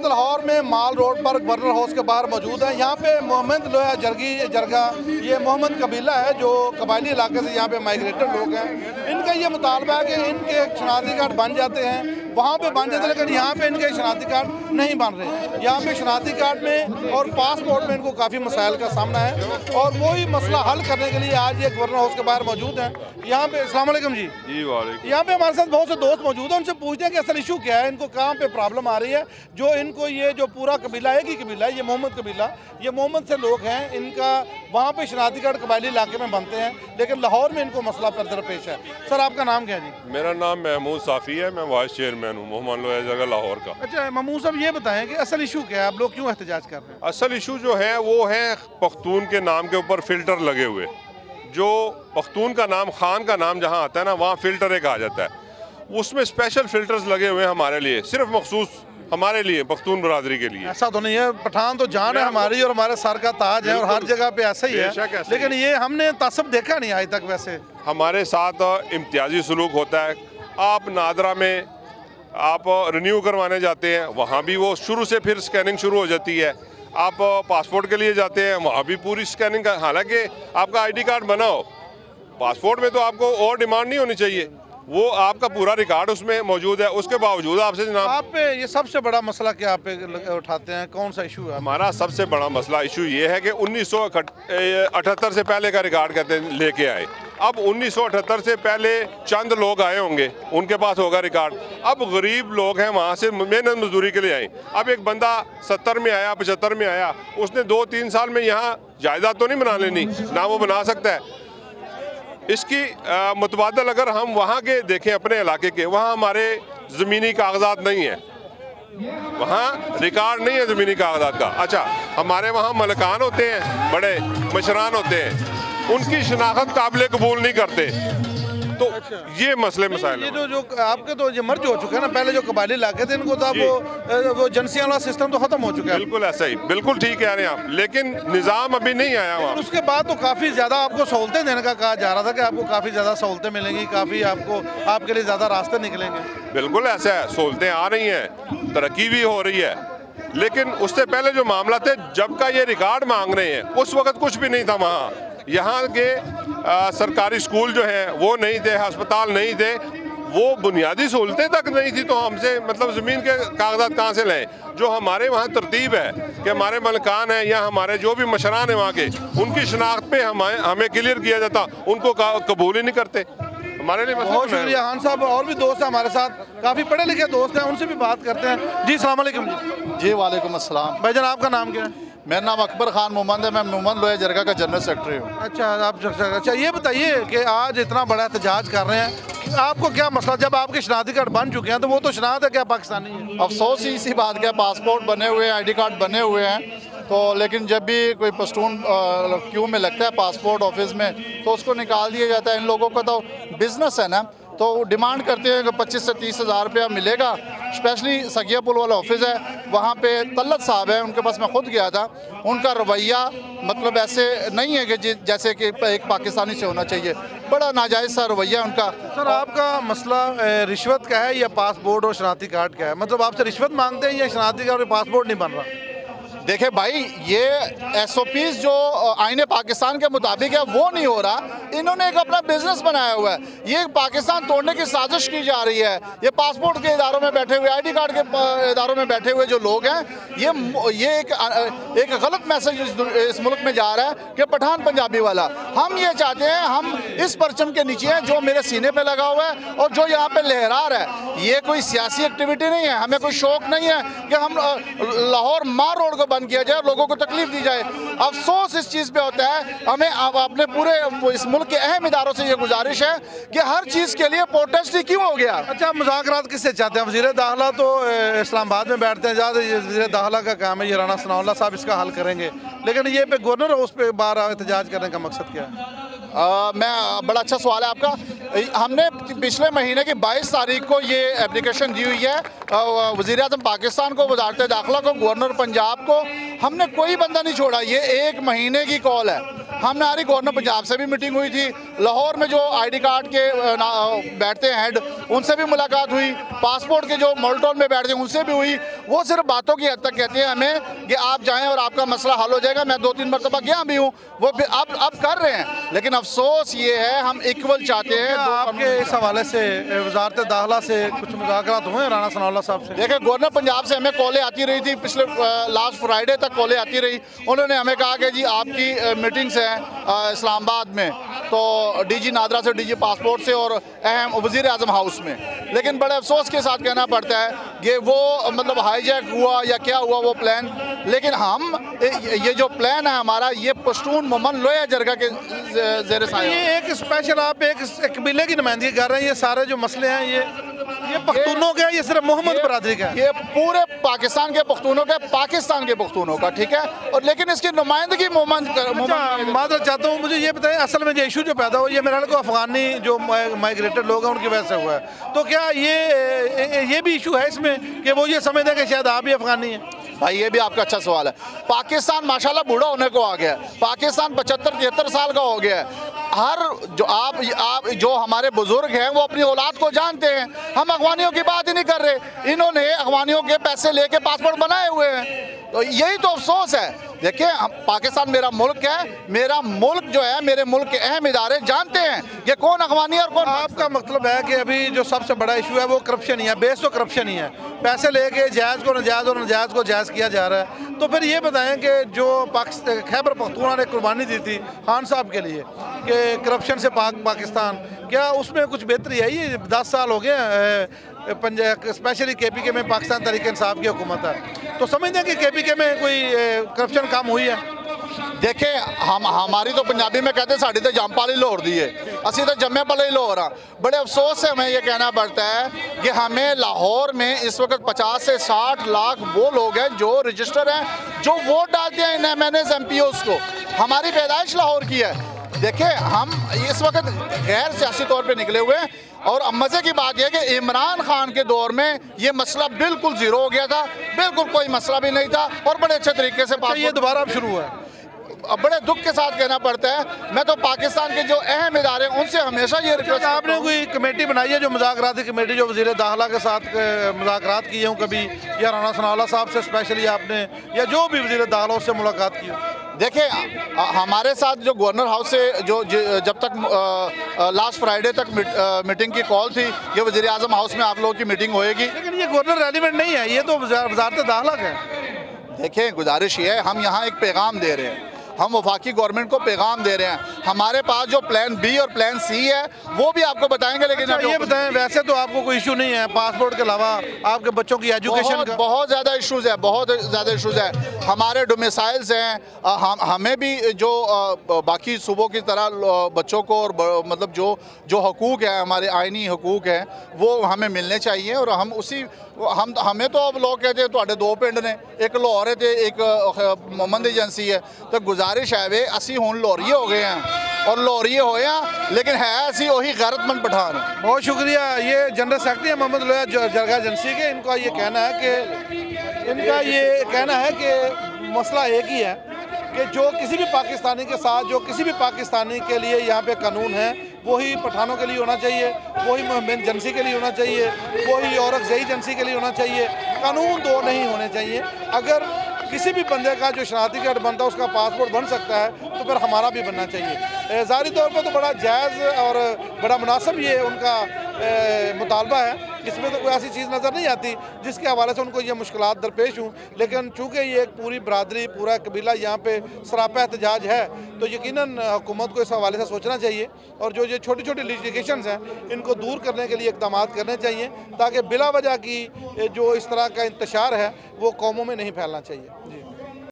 वक्त लाहौर में माल रोड पर गवर्नर हाउस के बाहर मौजूद है। यहाँ पे मोहम्मद लोया जरगा ये मोहम्मद कबीला है जो कबायली इलाके से यहाँ पे माइग्रेटेड लोग हैं। इनका ये मुतालबा है कि इनके शनाख्ती कार्ड बन जाते हैं, वहाँ पे बन जाते हैं, लेकिन यहाँ पे इनके शनाख्ती कार्ड नहीं बन रहे। यहाँ पे शनाख्ती कार्ड में और पासपोर्ट में इनको काफ़ी मसाइल का सामना है और वही मसला हल करने के लिए आज ये गवर्नर हाउस के बाहर मौजूद हैं। यहाँ पे अस्सलाम वालेकुम जी। वालेकुम। यहाँ पे हमारे साथ बहुत से दोस्त मौजूद हैं, उनसे पूछते हैं कि असल इशू क्या है, इनको कहाँ पे प्रॉब्लम आ रही है, जो इनको ये जो पूरा कबीला एक ही कबीला है, ये मोहम्मद कबीला, ये मोहम्मद से लोग हैं, इनका वहाँ पे शनाख्ती कार्ड कबायली इलाके में बनते हैं, लेकिन लाहौर में इनको मसला दरपेश है। सर आपका नाम क्या है जी? मेरा नाम महमूद साफ़ी है, मैं वाइस चेयरमैन हूँ मोहम्मद लोया जरगा लाहौर का। अच्छा महमूद साहब ये बताएं कि असल इशू क्या है, आप लोग क्यों एहतजाज कर रहे हैं? असल इशू जो है वो है पख्तून के नाम के ऊपर फ़िल्टर लगे हुए, जो पख्तून का नाम खान का नाम जहाँ आता है ना वहाँ फ़िल्टर एक आ जाता है, उसमें स्पेशल फ़िल्टर्स लगे हुए हैं हमारे लिए, सिर्फ मखसूस हमारे लिए पख्तून बरादरी के लिए। ऐसा तो नहीं है, पठान तो जान है हमारी और हमारे सर का ताज है और हर जगह पे ऐसा ही है, लेकिन ये हमने तासब देखा नहीं आज तक। वैसे हमारे साथ इम्तियाजी सलूक होता है। आप नादरा में आप रिन्यू करवाने जाते हैं, वहाँ भी वो शुरू से फिर स्कैनिंग शुरू हो जाती है। आप पासपोर्ट के लिए जाते हैं, वहाँ भी पूरी स्कैनिंग का, हालांकि आपका आईडी कार्ड बना हो, पासपोर्ट में तो आपको और डिमांड नहीं होनी चाहिए, वो आपका पूरा रिकॉर्ड उसमें मौजूद है, उसके बावजूद आपसे जनाब आप पे ये सबसे बड़ा मसला क्या आप पे उठाते हैं, कौन सा इशू है? हमारा सबसे बड़ा मसला इशू ये है कि 1978 से पहले का रिकॉर्ड कहते हैं लेके आए। अब 1978 से पहले चंद लोग आए होंगे, उनके पास होगा रिकॉर्ड। अब गरीब लोग हैं, वहाँ से मेहनत मजदूरी के लिए आए। अब एक बंदा 70 में आया, 75 में आया, उसने 2-3 साल में यहाँ जायदाद तो नहीं बना लेनी ना, वो बना सकता है। इसकी मुतबादल अगर हम वहाँ के देखें अपने इलाके के, वहाँ हमारे ज़मीनी कागजात नहीं है, वहाँ रिकॉर्ड नहीं है ज़मीनी कागजात का। अच्छा, हमारे वहाँ मलकान होते हैं, बड़े मशरान होते हैं, उनकी शनाख्त काबिल कबूल नहीं करते, तो ये मसले मसाइल। ये जो आपके तो ये मर्ज हो चुके हैं ना, पहले जो कबायली इलाके थे इनको था वो एजेंसियां वाला सिस्टम तो खत्म हो चुका है। बिल्कुल ऐसा ही, बिल्कुल ठीक कह रहे हैं आप, लेकिन निज़ाम अभी नहीं आया वहाँ। उसके बाद तो काफ़ी ज़्यादा आपको सहूलतें देने का कहा जा रहा था कि आपको काफ़ी ज़्यादा सहूलतें मिलेंगी, काफ़ी आपको आपके लिए ज़्यादा रास्ते निकलेंगे। बिल्कुल ऐसा है, सहूलतें आ रही हैं, तरक्की भी हो रही है, लेकिन उससे पहले जो मामला थे, जब का ये रिकॉर्ड मांग रहे हैं, उस वक्त कुछ भी नहीं था वहाँ। यहाँ के सरकारी स्कूल जो हैं वो नहीं थे, अस्पताल नहीं थे, वो बुनियादी सहूलतें तक नहीं थी, तो हमसे मतलब ज़मीन के कागजात कहाँ से लें? जो हमारे वहाँ तरतीब है कि हमारे मलकान हैं या हमारे जो भी मशरान हैं वहाँ के, उनकी शनाख्त पे हमें क्लियर किया जाता, उनको कबूल ही नहीं करते। हमारे लिए बहुत शुक्रिया खान साहब। और भी दोस्त हैं हमारे साथ, काफ़ी पढ़े लिखे दोस्त हैं, उनसे भी बात करते हैं। जी अस्सलाम वालेकुम। जी वालेकुम अस्सलाम। भाईजान आपका नाम क्या है? मेरा नाम अकबर खान मोहम्मद है, मैं मोहम्मद लोया जरगा का जनरल सेक्रेटरी हूँ। अच्छा आप, अच्छा ये बताइए कि आज इतना बड़ा एहतजाज कर रहे हैं, आपको क्या मसला, जब आपके शनाख्ती कार्ड बन चुके हैं तो वो तो शनाख्त है क्या पाकिस्तानी है? अफसोस ही इसी बात का, पासपोर्ट बने हुए हैं, आईडी कार्ड बने हुए हैं, तो लेकिन जब भी कोई पश्तून क्यू में लगता है पासपोर्ट ऑफिस में तो उसको निकाल दिया जाता है। इन लोगों का तो बिजनेस है ना, तो डिमांड करते हैं कि 25 से 30 हज़ार रुपया मिलेगा। स्पेशली सकिया पुल वाला ऑफिस है, वहाँ पे तल्लत साहब है, उनके पास मैं खुद गया था, उनका रवैया मतलब ऐसे नहीं है कि जैसे कि एक पाकिस्तानी से होना चाहिए, बड़ा नाजायज़ सा रवैया उनका। सर आपका मसला रिश्वत का है या पासपोर्ट और शनाख्ती कार्ड का है? मतलब आपसे रिश्वत मांगते हैं या शनाख्ती कार्ड और पासपोर्ट नहीं बन रहा? देखे भाई, ये SOPs जो आईन पाकिस्तान के मुताबिक है वो नहीं हो रहा। इन्होंने एक अपना बिजनेस बनाया हुआ है, ये पाकिस्तान तोड़ने की साजिश की जा रही है। ये पासपोर्ट के इदारों में बैठे हुए, आईडी कार्ड के इदारों में बैठे हुए जो लोग हैं, ये एक गलत मैसेज इस मुल्क में जा रहा है कि पठान पंजाबी वाला। हम ये चाहते हैं, हम इस परचम के नीचे हैं जो मेरे सीने पे लगा हुआ है और जो यहाँ पे लहरा रहा है। ये कोई सियासी एक्टिविटी नहीं है, हमें कोई शौक नहीं है कि हम लाहौर मार रोड को बंद किया जाए और लोगों को तकलीफ दी जाए। अफसोस इस चीज़ पे होता है। हमें अपने पूरे इस मुल्क के अहम इदारों से ये गुजारिश है कि हर चीज़ के लिए प्रोटेस्ट ही क्यों हो गया। अच्छा, मुज़ाकरात किससे चाहते हैं? वज़ीर दाखिला तो इस्लामाबाद में बैठते हैं, ज़्यादा वज़ीर दाखिला का काम है, ये राना सनाउल्लाह साहब इसका हल करेंगे, लेकिन ये पे गवर्नर हाउस पे बार एहतजाज करने का मकसद क्या है? बड़ा अच्छा सवाल है आपका। हमने पिछले महीने की 22 तारीख को ये एप्लीकेशन दी हुई है वज़ीर-ए-आज़म पाकिस्तान को, वज़ारत दाखिला को, गवर्नर पंजाब को। हमने कोई बंदा नहीं छोड़ा, ये 1 महीने की कॉल है। हमने हमारी गवर्नर पंजाब से भी मीटिंग हुई थी, लाहौर में जो ID कार्ड के बैठते हैं हेड, उनसे भी मुलाकात हुई, पासपोर्ट के जो मोल्टोन में बैठते हैं उनसे भी हुई। वो सिर्फ बातों की हद तक कहते हैं हमें कि आप जाएं और आपका मसला हल हो जाएगा। मैं 2-3 मरतबा गया भी हूँ, वो अब कर रहे हैं, लेकिन अफसोस ये है हम इक्वल चाहते हैं। आपके इस हवाले से वजारत दाखिला से कुछ मुज़ाकरात हुए राना सनाउल्लाह साहब से? देखिए, गवर्नर पंजाब से हमें कॉलें आती रही थी, पिछले लास्ट फ्राइडे तक कॉलें आती रही। उन्होंने हमें कहा कि जी आपकी मीटिंग्स हैं इस्लामाबाद में, तो DG नादरा से, DG पासपोर्ट से और अहम वज़ीर आज़म हाउस में। लेकिन बड़े अफसोस के साथ कहना पड़ता है कि वो मतलब हाईजैक हुआ या क्या हुआ वो प्लान। लेकिन हम ये जो प्लान है हमारा, ये पश्तून मोमन लोया जरगा के ज़ेरे साया। ये एक स्पेशल आप एक कबीले की नुमाइंदगी कर रहे हैं। ये सारे जो मसले हैं ये पख्तूनों के, ये सिर्फ मोहम्मद बरादरी का है? ये पूरे पाकिस्तान के पख्तूनों का, पाकिस्तान के पख्तूनों का, ठीक है। और लेकिन इसकी नुमाइंदगी मादर चाहता हूँ, मुझे ये बताएं असल में जो इशू जो पैदा हुआ, ये मेरे ख्याल को अफगानी जो माइग्रेटेड लोग हैं उनकी वजह से हुआ है। तो क्या ये भी इशू है इसमें कि वो ये समझते हैं कि शायद आप भी अफगानी हैं? भाई ये भी आपका अच्छा सवाल है। पाकिस्तान माशाल्लाह बूढ़ा होने को आ गया है। पाकिस्तान 75-73 साल का हो गया है। हर जो आप जो हमारे बुजुर्ग हैं वो अपनी औलाद को जानते हैं। हम अफगानियों की बात ही नहीं कर रहे। इन्होंने अफगानियों के पैसे लेके पासपोर्ट बनाए हुए हैं, तो यही तो अफसोस है। देखिए, पाकिस्तान मेरा मुल्क है, मेरा मुल्क जो है, मेरे मुल्क के अहम इदारे जानते हैं कि कौन अफगानी और कौन। आपका मतलब है कि अभी जो सबसे बड़ा इशू है वो करप्शन ही है, बेस तो करप्शन ही है। पैसे लेके जायज़ को नाजायज़ और नाजायज़ को जायज़ किया जा रहा है। तो फिर ये बताएं कि जो खैबर पख्तूनवा ने कुर्बानी दी थी खान साहब के लिए कि करप्शन से पाकिस्तान, क्या उसमें कुछ बेहतरी आई? ये 10 साल हो गए पंजाब स्पेशली KPK में पाकिस्तान तहरीक इंसाफ की हुकूमत है, तो समझते हैं कि KPK में कोई करप्शन कम हुई है? देखे, हमारी तो पंजाबी में कहते हैं साड़ी तो जंपाली लाहौर दी है, असी तो जम्मे पले लाहौर हाँ। बड़े अफसोस से हमें ये कहना पड़ता है कि हमें लाहौर में इस वक्त 50 से 60 लाख वो लोग हैं जो रजिस्टर हैं, जो वोट डालते हैं इन MNAs MPOs को। हमारी पैदाइश लाहौर की है। देखिए, हम इस वक्त गैर सियासी तौर पे निकले हुए हैं, और मज़े की बात यह है कि इमरान खान के दौर में ये मसला बिल्कुल ज़ीरो हो गया था, बिल्कुल कोई मसला भी नहीं था, और बड़े अच्छे तरीके से ये दोबारा अब शुरू हुआ है। अब बड़े दुख के साथ कहना पड़ता है, मैं तो पाकिस्तान के जो अहम इदारे हैं उनसे हमेशा ये रिक्वेस्ट। आपने कोई कमेटी बनाई है जो मुज़ाकराती कमेटी, जो वज़ीर दाखिला के साथ मुज़ाकरात किए हों कभी, या राना सनाउल्लाह साहब से स्पेशली आपने, या जो भी वज़ीर दाखिला उससे मुलाकात की हो? देखिए, हमारे साथ जो गवर्नर हाउस से जो जब तक लास्ट फ्राइडे तक मीटिंग की कॉल थी, ये वज़ीर आज़म हाउस में आप लोगों की मीटिंग होएगी। लेकिन ये गवर्नर रेलिवेंट नहीं है, ये तो वज़ारत दाखिला का है। देखिए, गुजारिश ये है, हम यहाँ एक पैगाम दे रहे हैं, हम वफाकी गवर्नमेंट को पैगाम दे रहे हैं। हमारे पास जो प्लान B और प्लान C है वो भी आपको बताएंगे। लेकिन अच्छा, ये बताएं, वैसे तो आपको कोई इशू नहीं है पासपोर्ट के अलावा आपके बच्चों की एजुकेशन का? बहुत ज़्यादा इश्यूज़ है, बहुत ज़्यादा इश्यूज़ है। हमारे डोमिसाइल्स हैं, हमें भी जो बाकी सूबों की तरह बच्चों को और मतलब जो हकूक़ है, हमारे आइनी हकूक़ हैं, वो हमें मिलने चाहिए। और हम हमें तो अब लोग कहते हैं तुहाडे 2 पिंड ने, एक लाहौर है तो एक मोहम्मद एजेंसी है। तो गुजारिश है वे असी हुण लाहौरिये हो गए हैं और लाहौरिये होए हैं, लेकिन है असी वही गैरतमंद पठान। बहुत शुक्रिया। ये जनरल सेक्रेटरी है मोहम्मद लोया जरगा एजेंसी के। इनका ये कहना है कि मसला एक ही है कि जो किसी भी पाकिस्तानी के साथ, जो किसी भी पाकिस्तानी के लिए यहाँ पे कानून है वही पठानों के लिए होना चाहिए, वही मोहम्मद एजेंसी के लिए होना चाहिए, वही औरंगज़ई एजेंसी के लिए होना चाहिए। कानून 2 नहीं होने चाहिए। अगर किसी भी बंदे का जो शनाख्ती कार्ड बनता है उसका पासपोर्ट बन सकता है तो फिर हमारा भी बनना चाहिए। ज़ाहिरी तौर पर तो बड़ा जायज़ और बड़ा मुनासिब ये उनका मुतालबा है। इसमें तो कोई ऐसी चीज़ नज़र नहीं आती जिसके हवाले से उनको ये मुश्किलात दरपेश हूँ। लेकिन चूँकि ये एक पूरी बरादरी, पूरा कबीला यहाँ पे सरापा एहतजाज है, तो यकीनन हुकूमत को इस हवाले से सोचना चाहिए और जो ये छोटी छोटी लिटिगेशंस हैं इनको दूर करने के लिए इक़दाम करने चाहिए, ताकि बिला वजह की जो इस तरह का इंतशार है वो कौमों में नहीं फैलना चाहिए। जी।